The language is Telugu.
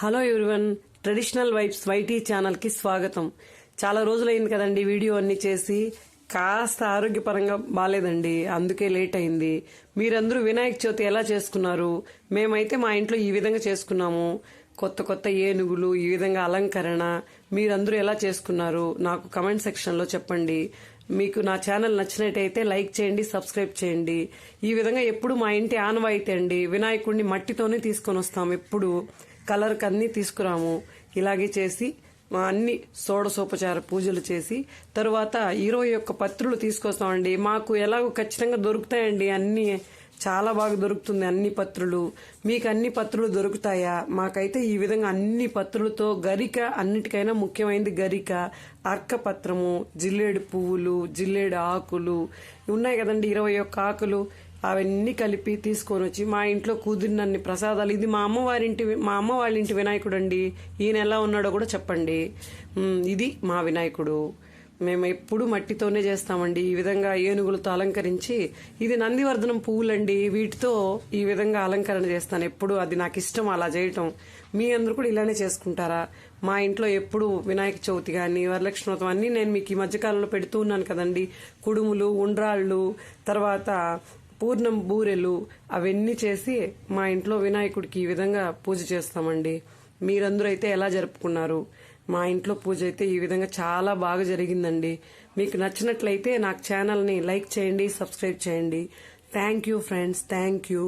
Hello everyone, traditional vibes YT channel కి స్వాగతం. చాలా రోజులైంది కదండి వీడియో అన్ని చేసి. కాస్త ఆరోగ్యపరంగా బాలేదండి, అందుకే లేట్ అయింది. మీరందరూ వినాయక చవితి ఎలా చేసుకున్నారు? మేమైతే మా ఇంట్లో ఈ విధంగా చేసుకున్నాము. కొత్త కొత్త ఏనుగులు, ఈ విధంగా అలంకరణ. మీరందరూ ఎలా చేసుకున్నారు నాకు కమెంట్ సెక్షన్ లో చెప్పండి. మీకు నా ఛానల్ నచ్చినట్టయితే లైక్ చేయండి, సబ్స్క్రైబ్ చేయండి. ఈ విధంగా ఎప్పుడు మా ఇంటి ఆనవాయితీ అండి, వినాయకుడిని మట్టితోనే తీసుకొని వస్తాం. ఎప్పుడు కలర్ అన్ని తీసుకురాము. ఇలాగే చేసి అన్ని షోడశోపచార పూజలు చేసి తరువాత 21 పత్రులు తీసుకొస్తామండి. మాకు ఎలాగో ఖచ్చితంగా దొరుకుతాయండి, అన్ని చాలా బాగా దొరుకుతుంది అన్ని పత్రులు. మీకు అన్ని పత్రులు దొరుకుతాయా? మాకైతే ఈ విధంగా అన్ని పత్రులతో, గరిక అన్నిటికైనా ముఖ్యమైనది గరిక, అర్కపత్రము, జిల్లేడు పువ్వులు, జిల్లేడు ఆకులు ఉన్నాయి కదండి, 21 ఆకులు. అవన్నీ కలిపి తీసుకొని వచ్చి మా ఇంట్లో కుదిరినన్ని ప్రసాదాలు. ఇది మా అమ్మ వాళ్ళ ఇంటి వినాయకుడు అండి. ఈయన ఎలా ఉన్నాడో కూడా చెప్పండి. ఇది మా వినాయకుడు. మేము ఎప్పుడు మట్టితోనే చేస్తామండి. ఈ విధంగా ఏనుగులతో అలంకరించి, ఇది నందివర్ధనం పువ్వులండి, వీటితో ఈ విధంగా అలంకరణ చేస్తాను ఎప్పుడు. అది నాకు ఇష్టం అలా చేయటం. మీ అందరూ కూడా ఇలానే చేసుకుంటారా? మా ఇంట్లో ఎప్పుడు వినాయక చవితి కానీ వరలక్ష్మి వ్రతం అన్నీ నేను మీకు ఈ మధ్యకాలంలో పెడుతూ ఉన్నాను కదండి. కుడుములు, ఉండ్రాళ్ళు, తర్వాత పూర్ణం బూరెలు అవన్నీ చేసి మా ఇంట్లో వినాయకుడికి ఈ విధంగా పూజ చేస్తామండి. మీరందరూ అయితే ఎలా జరుపుకున్నారు? మా ఇంట్లో పూజ అయితే ఈ విధంగా చాలా బాగా జరిగిందండి. మీకు నచ్చినట్లయితే నాకు ఛానల్ని లైక్ చేయండి, సబ్స్క్రైబ్ చేయండి. Thank you friends, thank you.